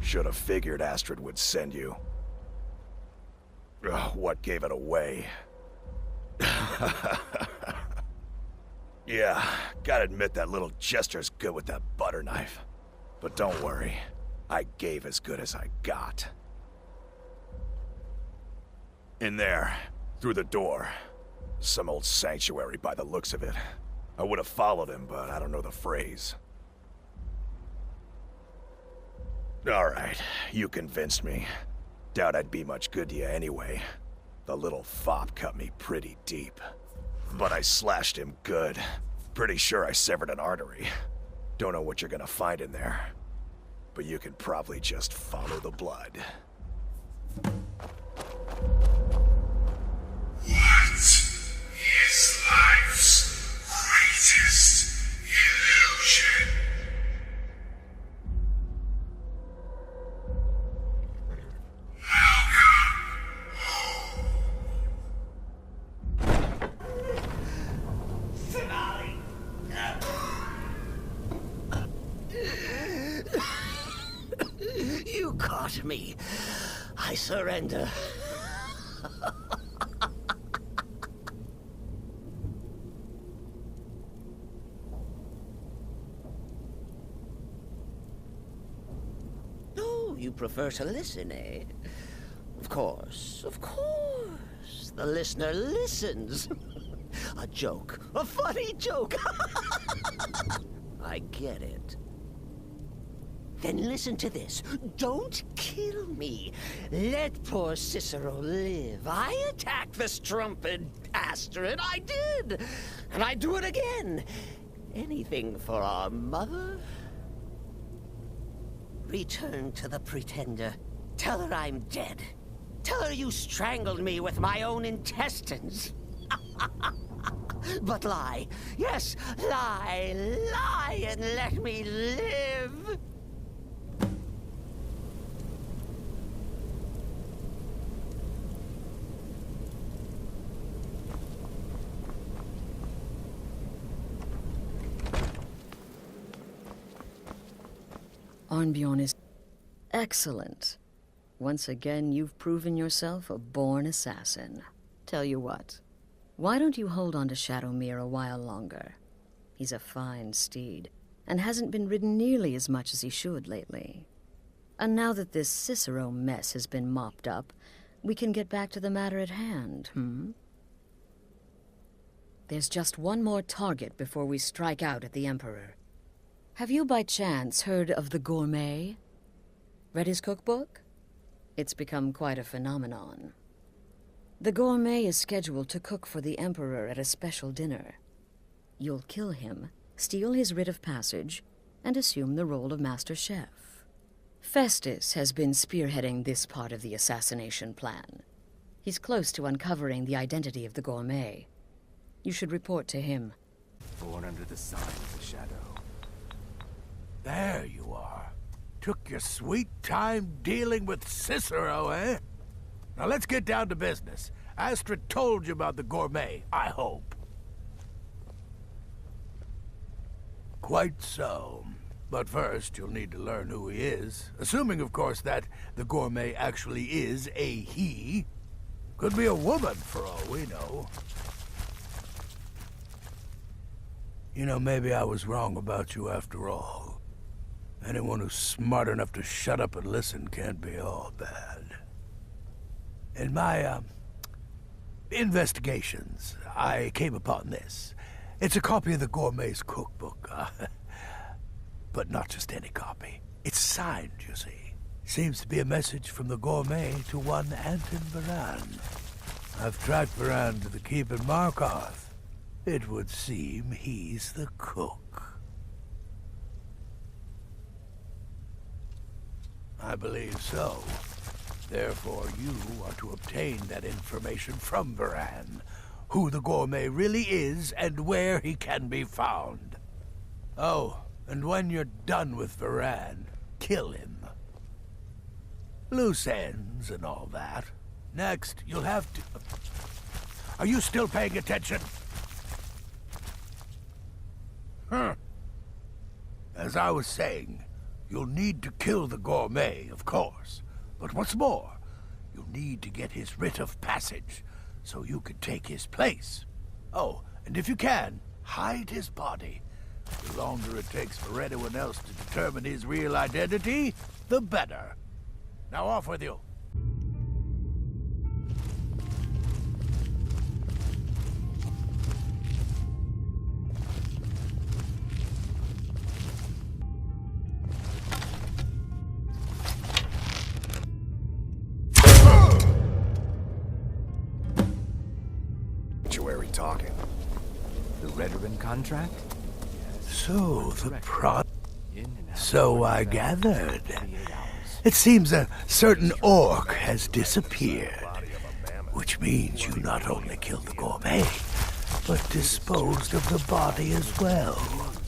Should have figured Astrid would send you. Ugh, what gave it away? Yeah, gotta admit that little gesture's good with that butter knife. But don't worry, I gave as good as I got. In there, through the door. Some old sanctuary by the looks of it. I would have followed him, but I don't know the phrase. Alright, you convinced me. Doubt I'd be much good to you anyway. The little fop cut me pretty deep. But I slashed him good. Pretty sure I severed an artery. Don't know what you're gonna find in there. But you can probably just follow the blood. What is life's greatest illusion? You caught me. I surrender. Oh, you prefer to listen, eh? Of course, of course. The listener listens. A joke. A funny joke. I get it. Then listen to this. Don't kill me. Let poor Cicero live. I attacked the strumpet Astrid. I did. And I'd do it again. Anything for our mother? Return to the Pretender. Tell her I'm dead. Tell her you strangled me with my own intestines. But lie. Yes, lie. Lie and let me live. Arnbjorn is excellent. Once again, you've proven yourself a born assassin. Tell you what, why don't you hold on to Shadowmere a while longer? He's a fine steed, and hasn't been ridden nearly as much as he should lately. And now that this Cicero mess has been mopped up, we can get back to the matter at hand, There's just one more target before we strike out at the Emperor. Have you by chance heard of the Gourmet? Read his cookbook? It's become quite a phenomenon. The Gourmet is scheduled to cook for the Emperor at a special dinner. You'll kill him, steal his writ of passage, and assume the role of Master Chef. Festus has been spearheading this part of the assassination plan. He's close to uncovering the identity of the Gourmet. You should report to him. Born under the sun is a shadow. There you are. Took your sweet time dealing with Cicero, eh? Now let's get down to business. Astrid told you about the Gourmet, I hope. Quite so. But first, you'll need to learn who he is. Assuming, of course, that the Gourmet actually is a he. Could be a woman, for all we know. You know, maybe I was wrong about you after all. Anyone who's smart enough to shut up and listen can't be all bad. In my, investigations, I came upon this. It's a copy of the Gourmet's cookbook, but not just any copy. It's signed, you see. Seems to be a message from the Gourmet to one Anton Varan. I've tracked Varan to the keep in Markarth. It would seem he's the cook. I believe so. Therefore, you are to obtain that information from Varan. Who the Gourmet really is and where he can be found. Oh, and when you're done with Varan, kill him. Loose ends and all that. Next, you'll have to... Are you still paying attention? As I was saying, You'll need to kill the gourmet, of course. But what's more, you'll need to get his writ of passage so you can take his place. Oh, and if you can, hide his body. The longer it takes for anyone else to determine his real identity, the better. Now off with you. Talking. The Red Ribbon contract? So, So I gathered. It seems a certain orc has disappeared. Which means you not only killed the gourmet, but disposed of the body as well.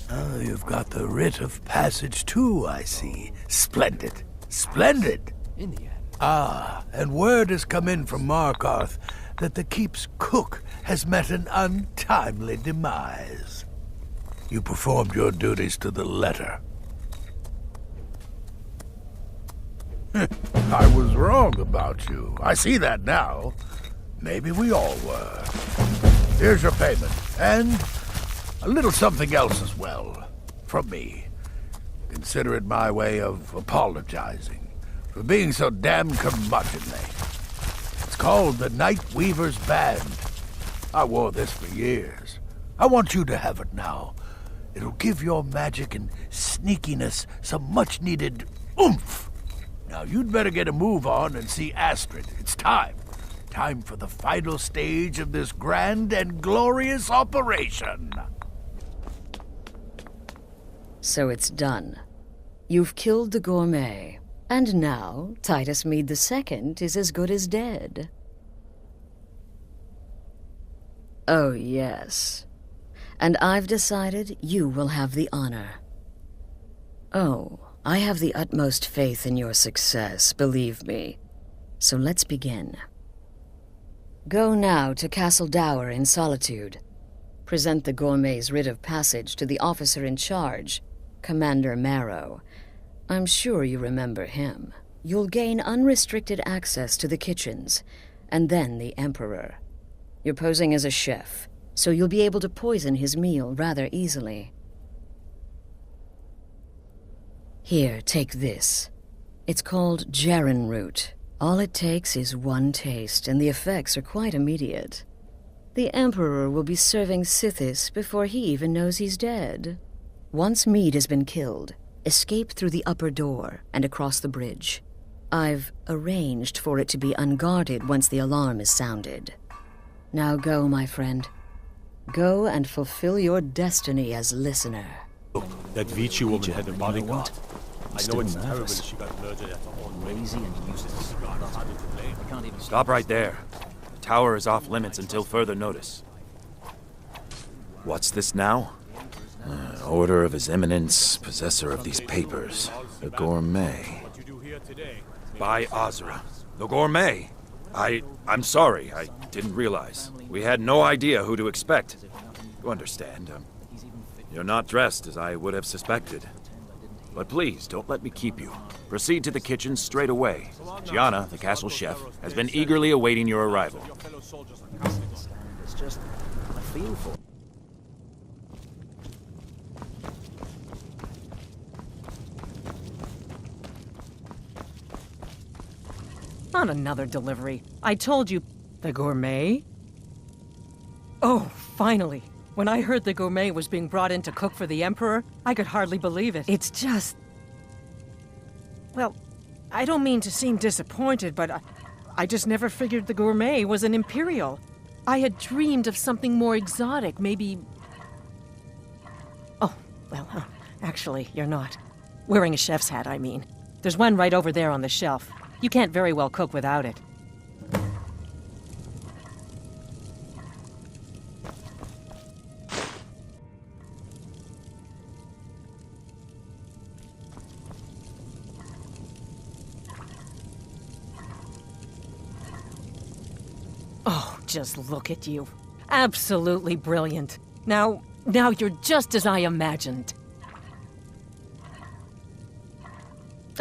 Oh, you've got the writ of passage too, I see. Splendid. Splendid! In the end. Ah, and word has come in from Markarth that the keep's cook has met an untimely demise. You performed your duties to the letter. I was wrong about you. I see that now. Maybe we all were. Here's your payment, and a little something else as well, from me. Consider it my way of apologizing for being so damn curmudgeonly. It's called the Night Weaver's Band. I wore this for years. I want you to have it now. It'll give your magic and sneakiness some much-needed oomph. Now you'd better get a move on and see Astrid. It's time. Time for the final stage of this grand and glorious operation. So it's done. You've killed the gourmet. And now, Titus Mead II is as good as dead. Oh, yes. And I've decided you will have the honor. Oh, I have the utmost faith in your success, believe me. So let's begin. Go now to Castle Dower in Solitude. Present the gourmet's writ of passage to the officer in charge, Commander Marrow. I'm sure you remember him. You'll gain unrestricted access to the kitchens, and then the Emperor. You're posing as a chef, so you'll be able to poison his meal rather easily. Here, take this. It's called Jaren root. All it takes is one taste, and the effects are quite immediate. The Emperor will be serving Sithis before he even knows he's dead. Once Mead has been killed, escape through the upper door and across the bridge. I've arranged for it to be unguarded once the alarm is sounded. Now go, my friend. Go and fulfill your destiny as listener. That Vici woman had a bodyguard. I know it's terrible nervous. she got murdered at her own Lazy and useless. I can't even Stop right there. The tower is off limits until further notice. What's this now? Order of His Eminence, possessor of these papers. The gourmet. What you do here today. By Azra. The gourmet? I'm sorry. I didn't realize. We had no idea who to expect. You understand. You're not dressed as I would have suspected. But please, don't let me keep you. Proceed to the kitchen straight away. Gianna, the castle chef, has been eagerly awaiting your arrival. Your fellow soldiers are Catholics. It's just I feel for. Not another delivery. I told you. The gourmet? Oh, finally. When I heard the gourmet was being brought in to cook for the Emperor, I could hardly believe it. It's just... Well, I don't mean to seem disappointed, but I just never figured the gourmet was an Imperial. I had dreamed of something more exotic, maybe... Oh, well, actually, you're not. Wearing a chef's hat, I mean. There's one right over there on the shelf. You can't very well cook without it. Oh, just look at you. Absolutely brilliant. Now you're just as I imagined.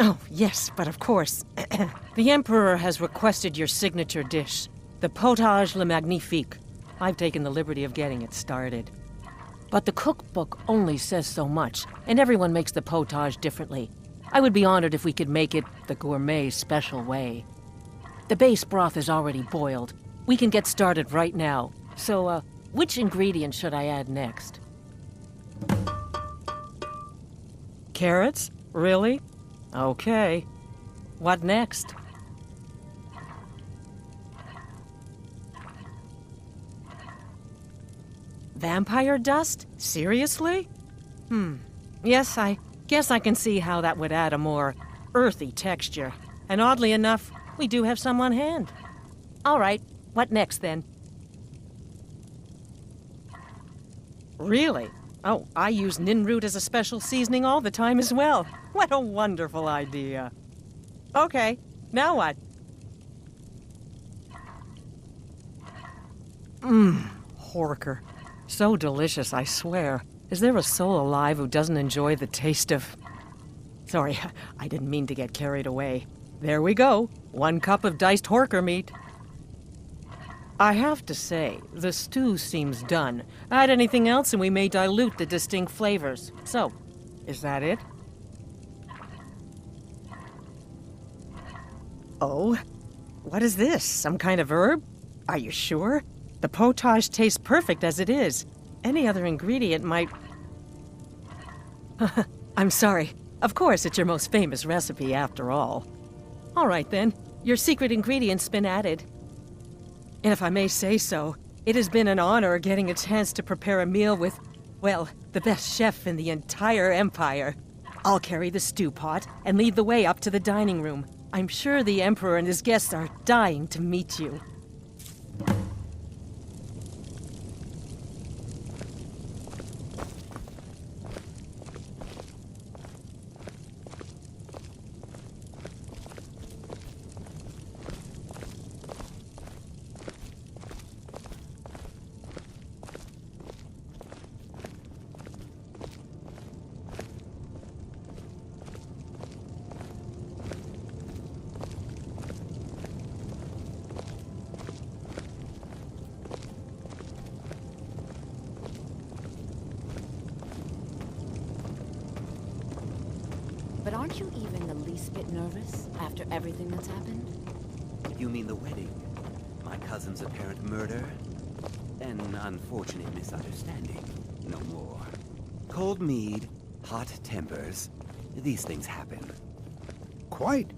Oh, yes, but of course. The Emperor has requested your signature dish, the potage le magnifique. I've taken the liberty of getting it started. But the cookbook only says so much, and everyone makes the potage differently. I would be honored if we could make it the gourmet special way. The base broth is already boiled. We can get started right now. So, which ingredient should I add next? Carrots? Really? Okay. What next? Vampire dust? Seriously? Yes, I guess I can see how that would add a more earthy texture. And oddly enough, we do have some on hand. All right, what next then? Really? Oh, I use nin root as a special seasoning all the time as well. What a wonderful idea. Okay, now what? Horker. So delicious, I swear. Is there a soul alive who doesn't enjoy the taste of... Sorry, I didn't mean to get carried away. There we go. 1 cup of diced horker meat. I have to say, the stew seems done. Add anything else and we may dilute the distinct flavors. So, is that it? Oh, what is this? Some kind of herb? Are you sure? The potage tastes perfect as it is. Any other ingredient might... I'm sorry. Of course, it's your most famous recipe after all. All right then, your secret ingredient's been added. And if I may say so, it has been an honor getting a chance to prepare a meal with, well, the best chef in the entire Empire. I'll carry the stew pot and lead the way up to the dining room. I'm sure the Emperor and his guests are dying to meet you. But aren't you even the least bit nervous after everything that's happened? You mean the wedding? My cousin's apparent murder? An unfortunate misunderstanding. No more. Cold mead, hot tempers. These things happen. Quite.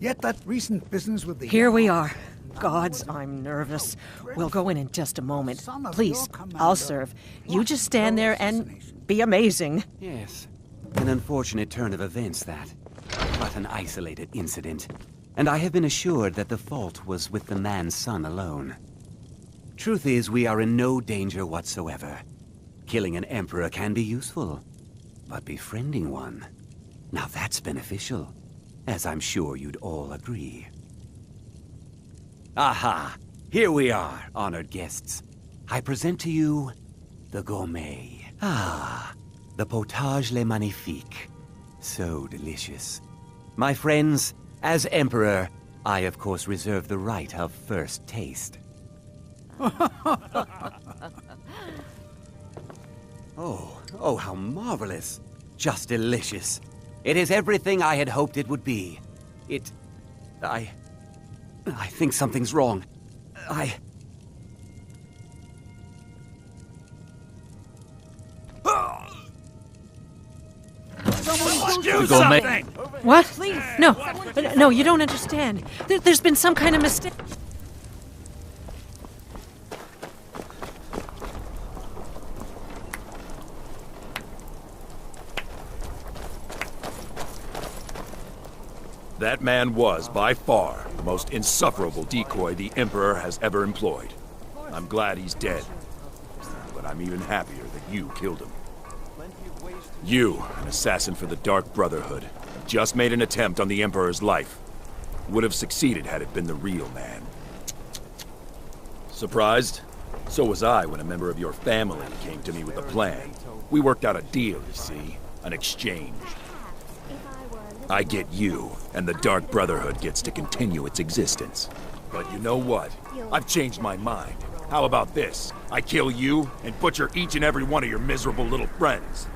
Yet that recent business with the... Here we are. Gods, I'm nervous. We'll go in just a moment. Please, I'll serve. You just stand there and be amazing. Yes. An unfortunate turn of events, that. But an isolated incident. And I have been assured that the fault was with the man's son alone. Truth is, we are in no danger whatsoever. Killing an emperor can be useful. But befriending one... now that's beneficial. As I'm sure you'd all agree. Aha! Here we are, honored guests. I present to you... the gourmet. Ah... the potage le magnifique. So delicious. My friends, as Emperor, I of course reserve the right of first taste. Oh, how marvelous. Just delicious. It is everything I had hoped it would be. I think something's wrong. What? Please. No, no, you don't understand. There's been some kind of mistake. That man was, by far, the most insufferable decoy the Emperor has ever employed. I'm glad he's dead. But I'm even happier that you killed him. You, an assassin for the Dark Brotherhood, just made an attempt on the Emperor's life. Would have succeeded had it been the real man. Surprised? So was I when a member of your family came to me with a plan. We worked out a deal, you see. An exchange. I get you, and the Dark Brotherhood gets to continue its existence. But you know what? I've changed my mind. How about this? I kill you and butcher each and every one of your miserable little friends.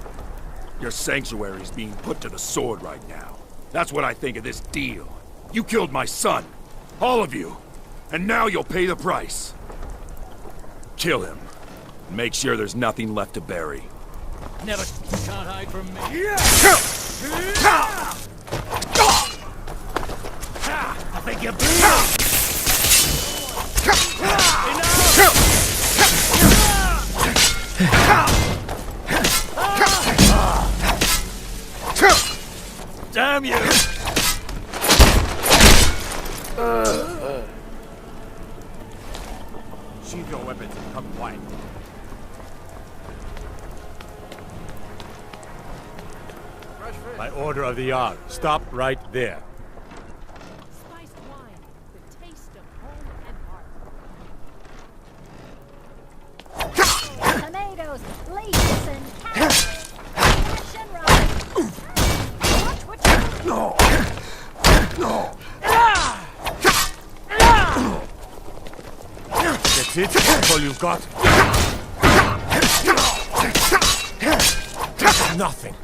Your sanctuary is being put to the sword right now. That's what I think of this deal. You killed my son. All of you. And now you'll pay the price. Kill him. Make sure there's nothing left to bury. Never can't hide from me. I think you're bleeding. Damn you! Sheathe your weapons and come quiet. By order of the Jarl, stop right there. Spiced wine, the taste of home and heart. Tomatoes, leeks, and carrots. Fresh and ripe. Watch what you do. No. No. That's it? That's all you've got? That's nothing.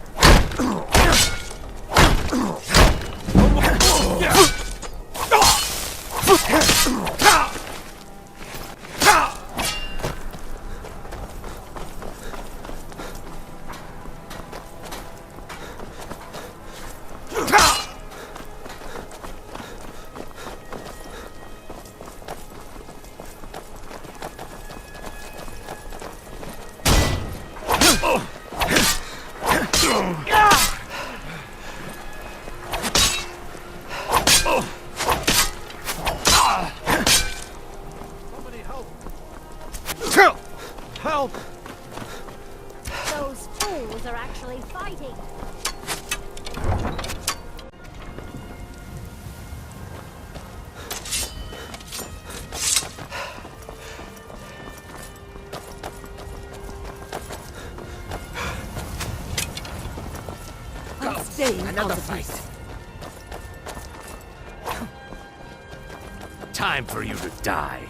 Help! Those fools are actually fighting. I'm staying Another out of fight. this. Time for you to die.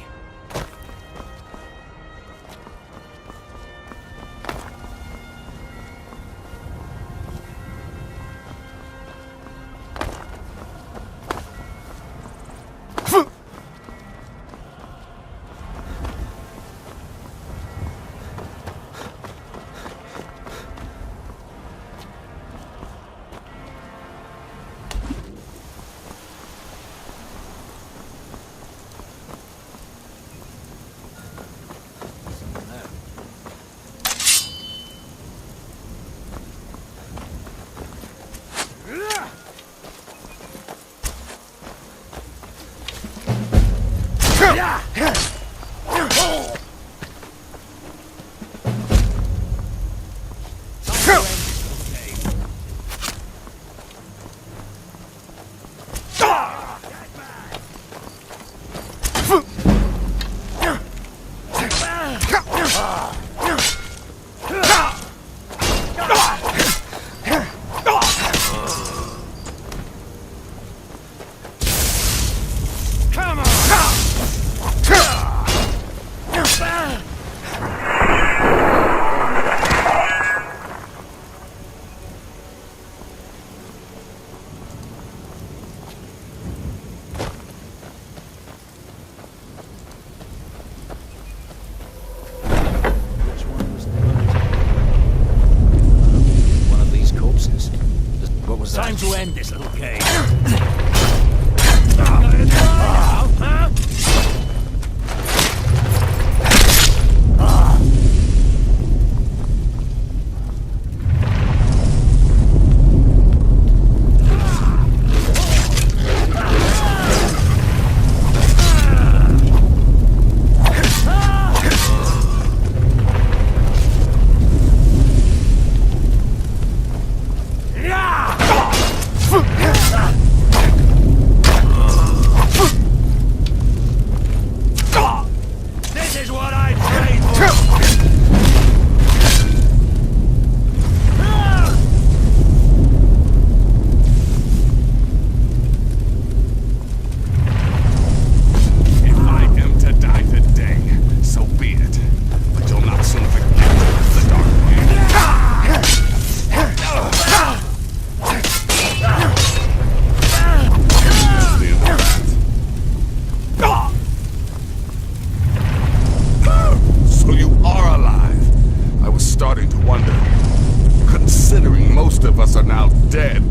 now dead,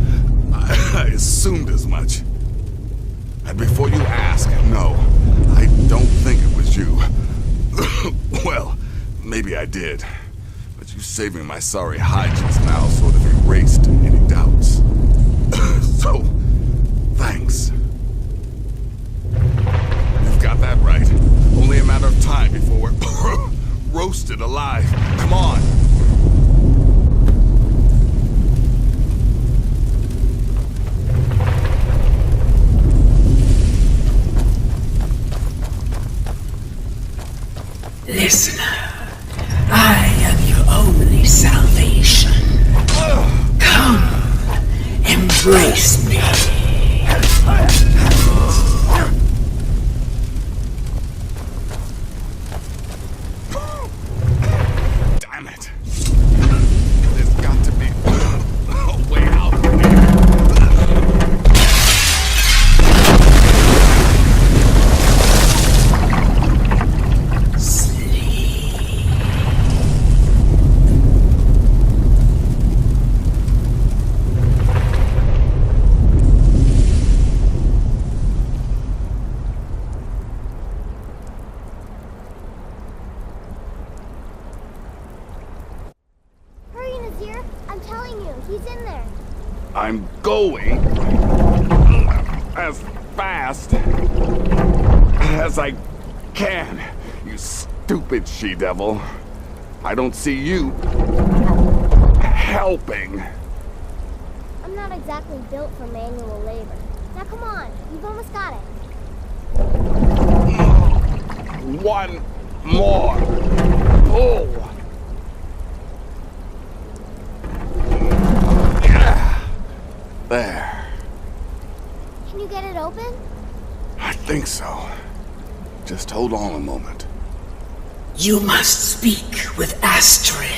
I assumed as much. And before you ask, no, I don't think it was you. Well, maybe I did. But you saving my sorry hide just now sort of erased any doubts. So, thanks. You've got that right. Only a matter of time before we're roasted alive. Come on. Listener, I am your only salvation. Come, embrace me. Damn it. There's got to be a way out of here. I'm going as fast as I can, you stupid she-devil. I don't see you helping. I'm not exactly built for manual labor. Now come on, you've almost got it. One more pull. There. Can you get it open? I think so. Just hold on a moment. You must speak with Astrid.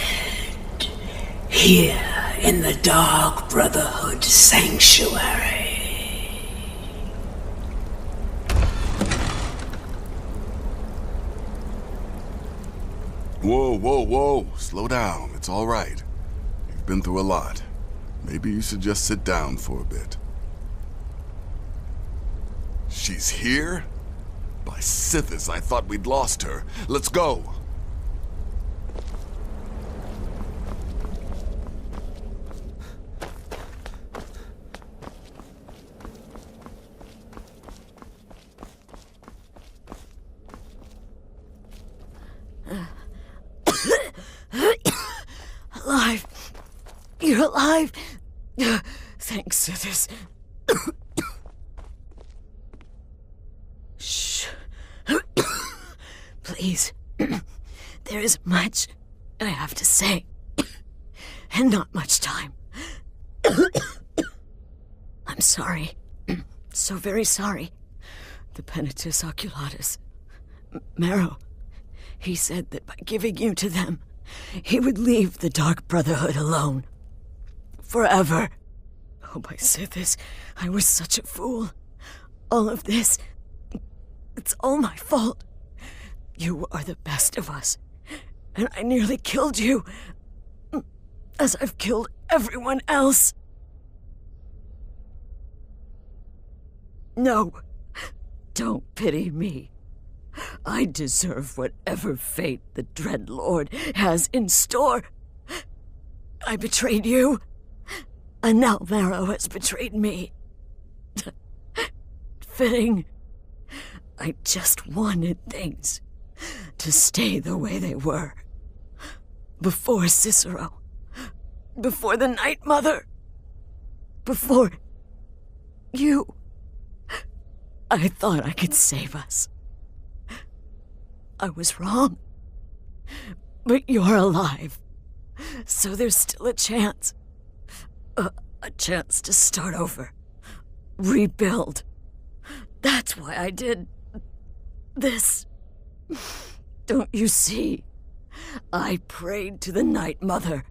Here in the Dark Brotherhood Sanctuary. Whoa, whoa, whoa. Slow down. It's all right. You've been through a lot. Maybe you should just sit down for a bit. She's here? By Sithis, I thought we'd lost her. Let's go. Alive. You're alive. Thanks to this. Shh. Please. There is much I have to say. And not much time. I'm sorry. So very sorry. The Penitus Oculatus. Marrow. He said that by giving you to them, he would leave the Dark Brotherhood alone. Forever. Oh, my Sithis, I was such a fool. All of this, it's all my fault. You are the best of us, and I nearly killed you, as I've killed everyone else. No, don't pity me. I deserve whatever fate the Dread Lord has in store. I betrayed you. And now Marrow has betrayed me. Fitting. I just wanted things to stay the way they were. Before Cicero. Before the Night Mother. Before you. I thought I could save us. I was wrong. But you're alive. So there's still a chance. A chance to start over. Rebuild. That's why I did this. Don't you see? I prayed to the Night Mother.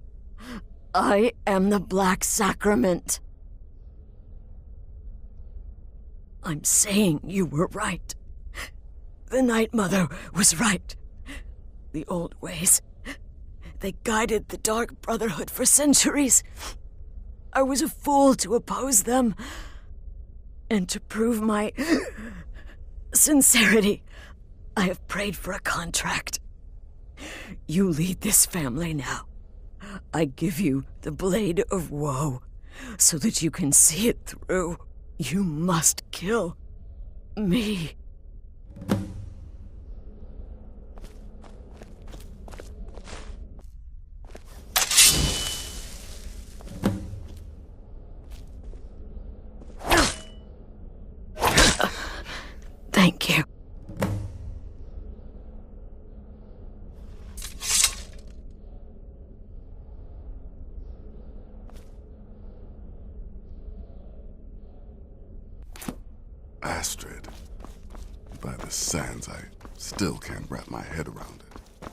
I am the Black Sacrament. I'm saying you were right. The Night Mother was right. The old ways, they guided the Dark Brotherhood for centuries. I was a fool to oppose them. And to prove my sincerity, I have prayed for a contract. You lead this family now. I give you the Blade of Woe, so that you can see it through. You must kill me. Thank you. Astrid. By the sands, I still can't wrap my head around it.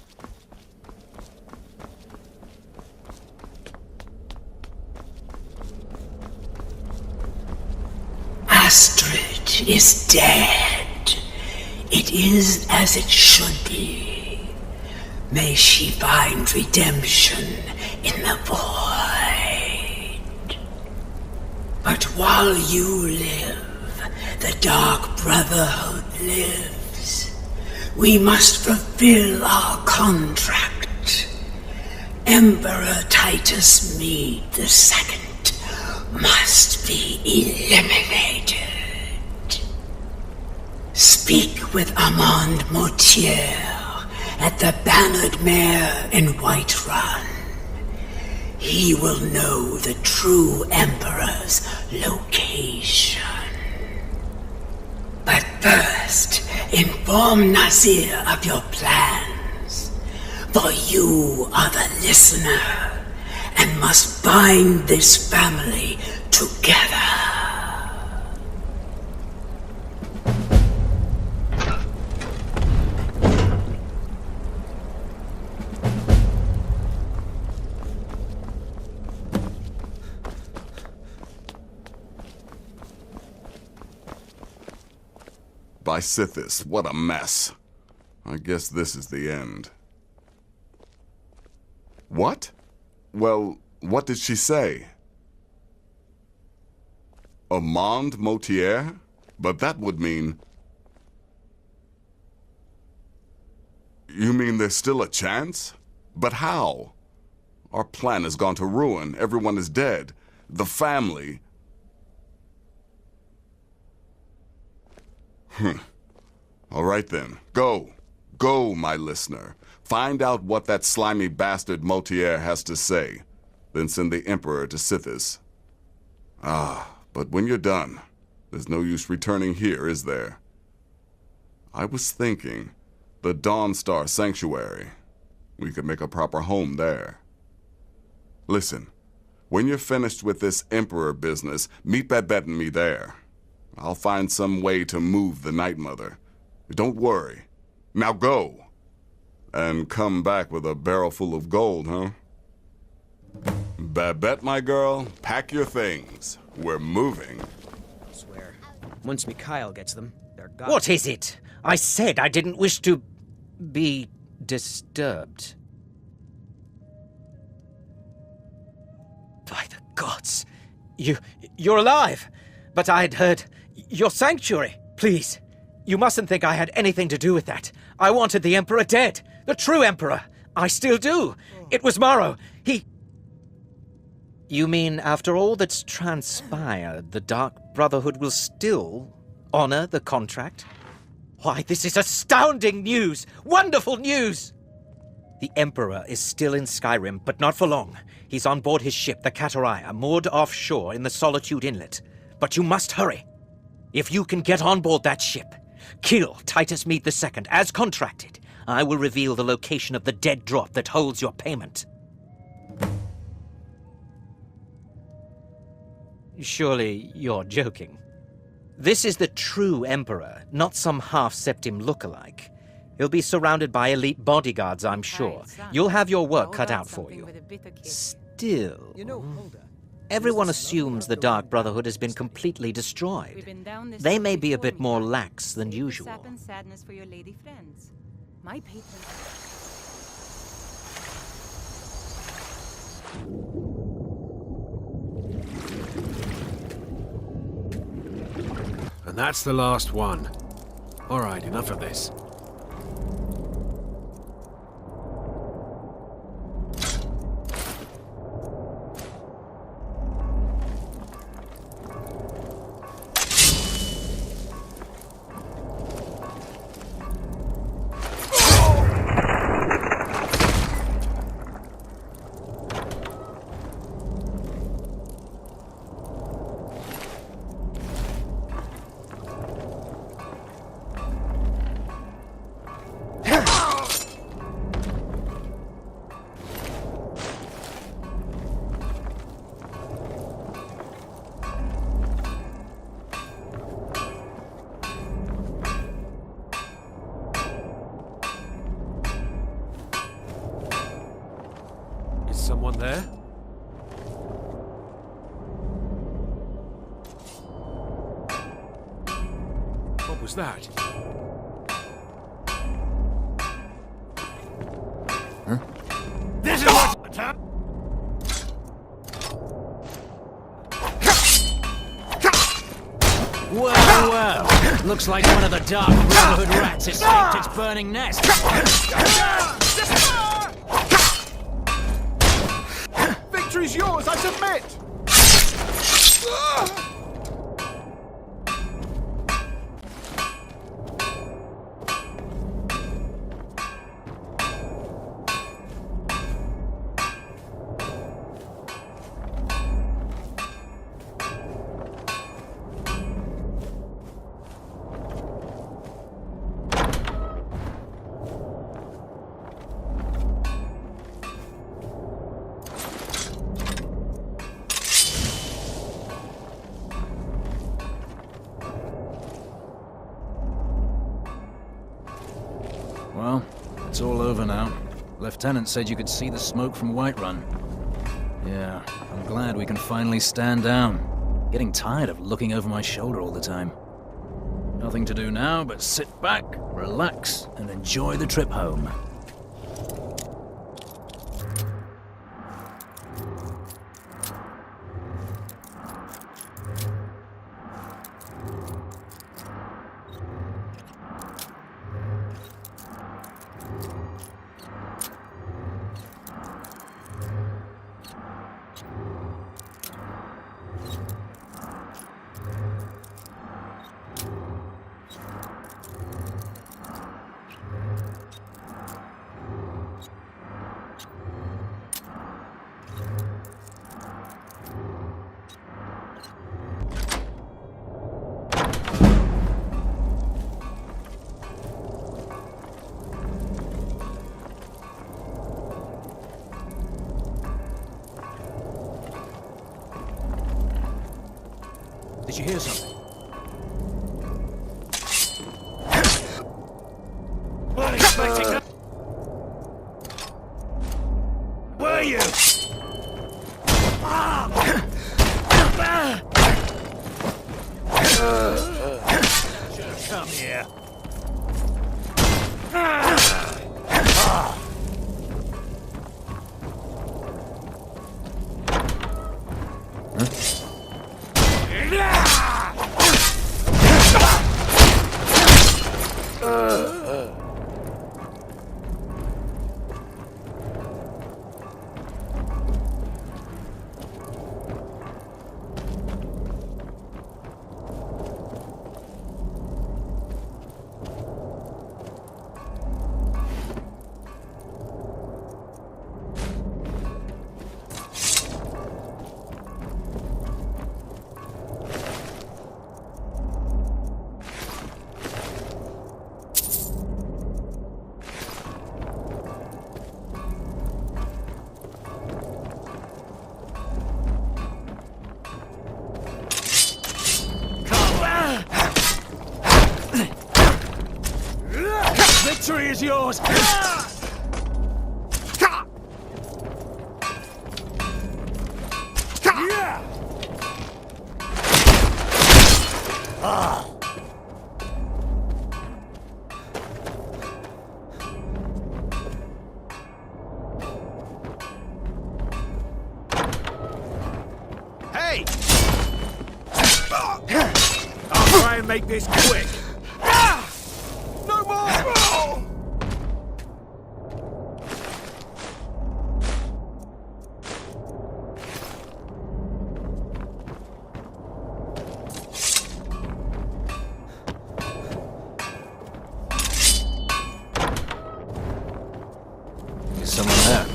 Astrid is dead. It is as it should be. May she find redemption in the void. But while you live, the Dark Brotherhood lives. We must fulfill our contract. Emperor Titus Mede II must be eliminated. Speak with Armand Mortier at the Bannered Mare in Whiterun. He will know the true Emperor's location. But first, inform Nazir of your plans, for you are the listener and must bind this family together. By Sithis, what a mess. I guess this is the end. What? Well, what did she say? Armand Mortier? But that would mean... You mean there's still a chance? But how? Our plan has gone to ruin. Everyone is dead. The family... All right then. Go. Go, my listener. Find out what that slimy bastard Mortier has to say. Then send the Emperor to Sithis. But when you're done, there's no use returning here, is there? I was thinking, the Dawnstar Sanctuary. We could make a proper home there. Listen, when you're finished with this Emperor business, meet Babette and me there. I'll find some way to move the Night Mother. Don't worry. Now go. And come back with a barrel full of gold, huh? Babette, my girl, pack your things. We're moving. I swear, once Mikhail gets them, they're gone. What is it? I said I didn't wish to be disturbed. By the gods, you're alive! But I'd heard your sanctuary. Please, you mustn't think I had anything to do with that. I wanted the Emperor dead. The true Emperor. I still do. It was Morrow. You mean after all that's transpired, the Dark Brotherhood will still honor the contract? Why, this is astounding news! Wonderful news! The Emperor is still in Skyrim, but not for long. He's on board his ship, the Kataraya, moored offshore in the Solitude Inlet. But you must hurry. If you can get on board that ship, kill Titus Mede II, as contracted, I will reveal the location of the dead drop that holds your payment. Surely you're joking. This is the true Emperor, not some half-septim lookalike. He'll be surrounded by elite bodyguards, I'm sure. You'll have your work cut out for you. Still, everyone assumes the Dark Brotherhood has been completely destroyed. They may be a bit more lax than usual. And that's the last one. All right, enough of this. Someone there? What was that? Huh? This is what's up! Well, well. Looks like one of the Dark Brotherhood rats escaped its burning nest. Victory's yours, I submit! Well, it's all over now. Lieutenant said you could see the smoke from Whiterun. Yeah, I'm glad we can finally stand down. Getting tired of looking over my shoulder all the time. Nothing to do now but sit back, relax, and enjoy the trip home. Did you hear something? Weren't expecting that. Were you? Should have come here. Victory is yours! Hey! I'll try try and make this quick. No more! There's someone there.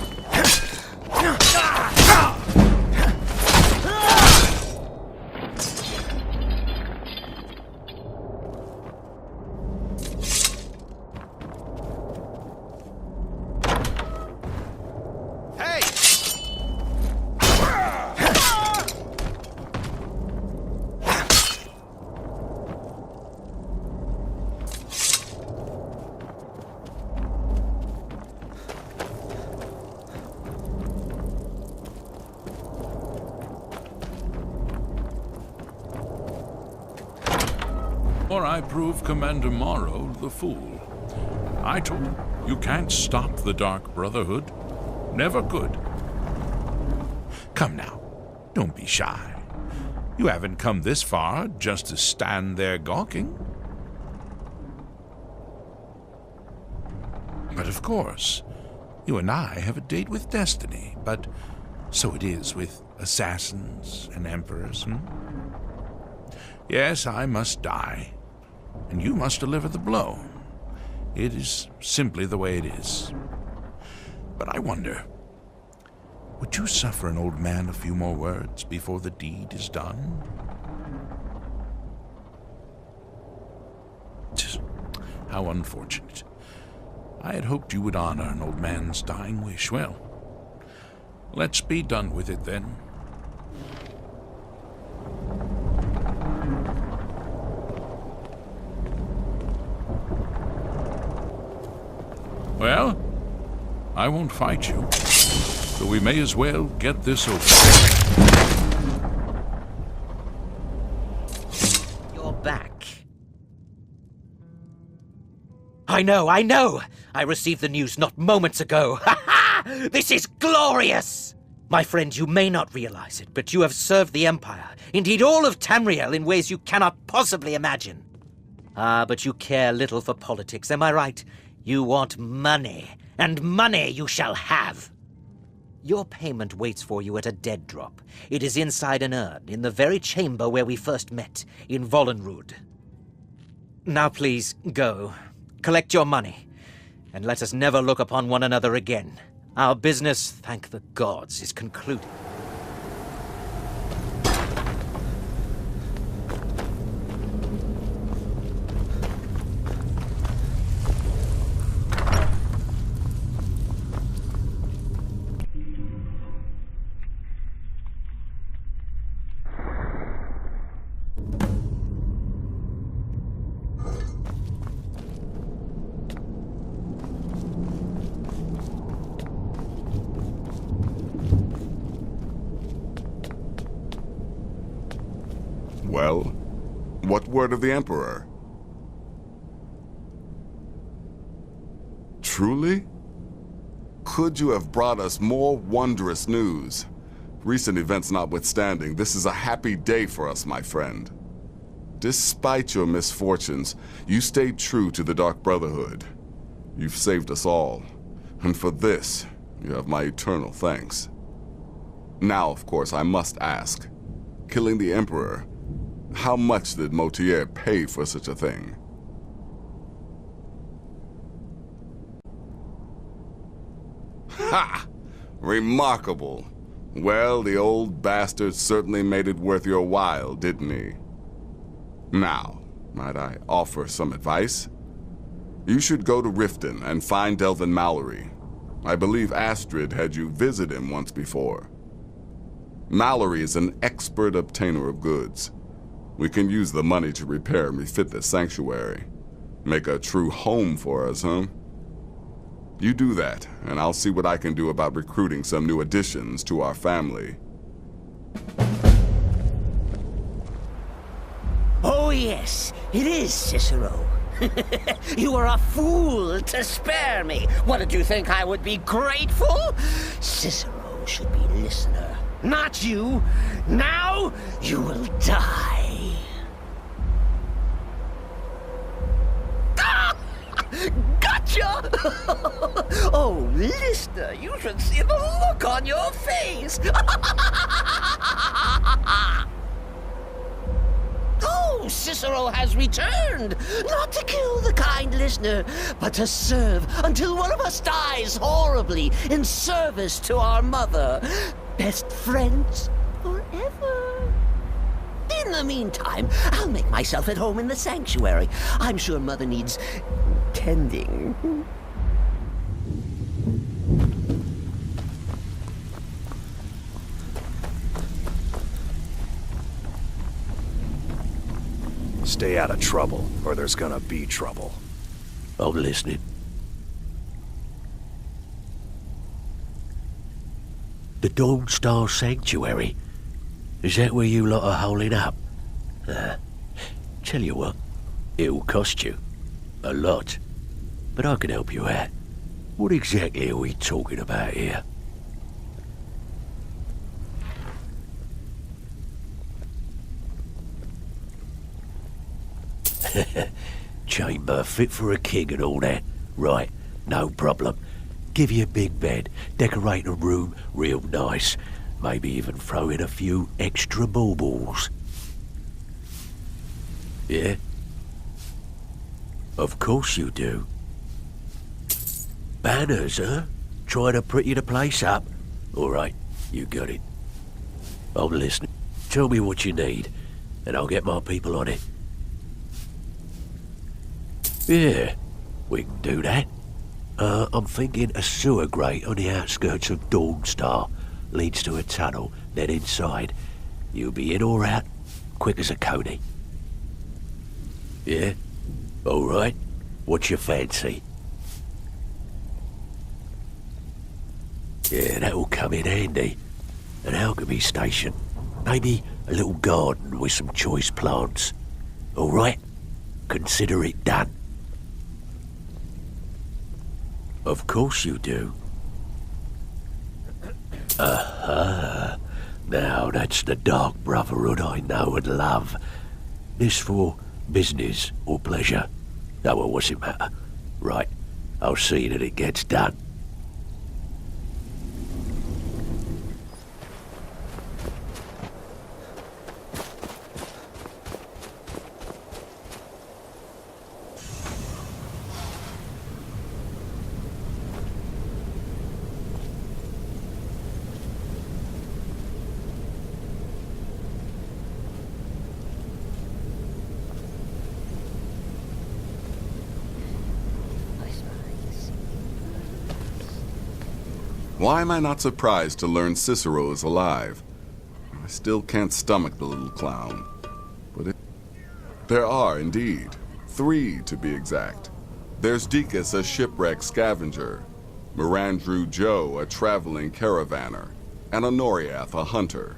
Or I prove Commander Morrow the fool. I told him, you can't stop the Dark Brotherhood. Never could. Come now, don't be shy. You haven't come this far just to stand there gawking. But of course, you and I have a date with destiny, but so it is with assassins and emperors, Yes, I must die, and you must deliver the blow. It is simply the way it is. But I wonder, would you suffer an old man a few more words before the deed is done? Just how unfortunate. I had hoped you would honor an old man's dying wish. Well, let's be done with it then. Well, I won't fight you, so we may as well get this over. You're back. I know! I received the news not moments ago. Ha ha! This is glorious! My friend, you may not realize it, but you have served the Empire, indeed all of Tamriel, in ways you cannot possibly imagine. Ah, but you care little for politics, am I right? You want money, and money you shall have. Your payment waits for you at a dead drop. It is inside an urn, in the very chamber where we first met, in Vollenrud. Now please, go. Collect your money, and let us never look upon one another again. Our business, thank the gods, is concluded. Well, what word of the Emperor? Truly? Could you have brought us more wondrous news? Recent events notwithstanding, this is a happy day for us, my friend. Despite your misfortunes, you stayed true to the Dark Brotherhood. You've saved us all, and for this, you have my eternal thanks. Now, of course, I must ask, killing the Emperor, how much did Motier pay for such a thing? Ha! Remarkable. Well, the old bastard certainly made it worth your while, didn't he? Now, might I offer some advice? You should go to Riften and find Delvin Mallory. I believe Astrid had you visit him once before. Mallory is an expert obtainer of goods. We can use the money to repair and refit the sanctuary. Make a true home for us, huh? You do that, and I'll see what I can do about recruiting some new additions to our family. Oh yes, it is Cicero. You were a fool to spare me. What, did you think I would be grateful? Cicero should be listener, not you. Now you will die. ya? Oh, listener, you should see the look on your face. Oh, Cicero has returned, not to kill the kind listener, but to serve until one of us dies horribly in service to our mother. Best friends forever. In the meantime, I'll make myself at home in the sanctuary. I'm sure Mother needs tending. Stay out of trouble, or there's gonna be trouble. I'm listening. The Dawn Star Sanctuary? Is that where you lot are holding up? Tell you what, it'll cost you. A lot. But I can help you out. What exactly are we talking about here? Chamber fit for a king and all that. Right, no problem. Give you a big bed, decorate a room real nice. Maybe even throw in a few extra baubles. Yeah? Of course you do. Banners, huh? Trying to pretty the place up? Alright, you got it. I'm listening. Tell me what you need, and I'll get my people on it. Yeah, we can do that. I'm thinking a sewer grate on the outskirts of Dawnstar. Leads to a tunnel, then inside. You'll be in or out, quick as a coney. Yeah? Alright. What's your fancy? Yeah, that'll come in handy. An alchemy station. Maybe a little garden with some choice plants. Alright? Consider it done. Of course you do. Aha. Now that's the Dark Brotherhood I know and love. This for business or pleasure? No, well, what's it matter? Right, I'll see that it gets done. Why am I not surprised to learn Cicero is alive? I still can't stomach the little clown. But there are, indeed. 3, to be exact. There's Deacus, a shipwreck scavenger. Mirandrew Joe, a traveling caravaner. And Honoriath, a hunter.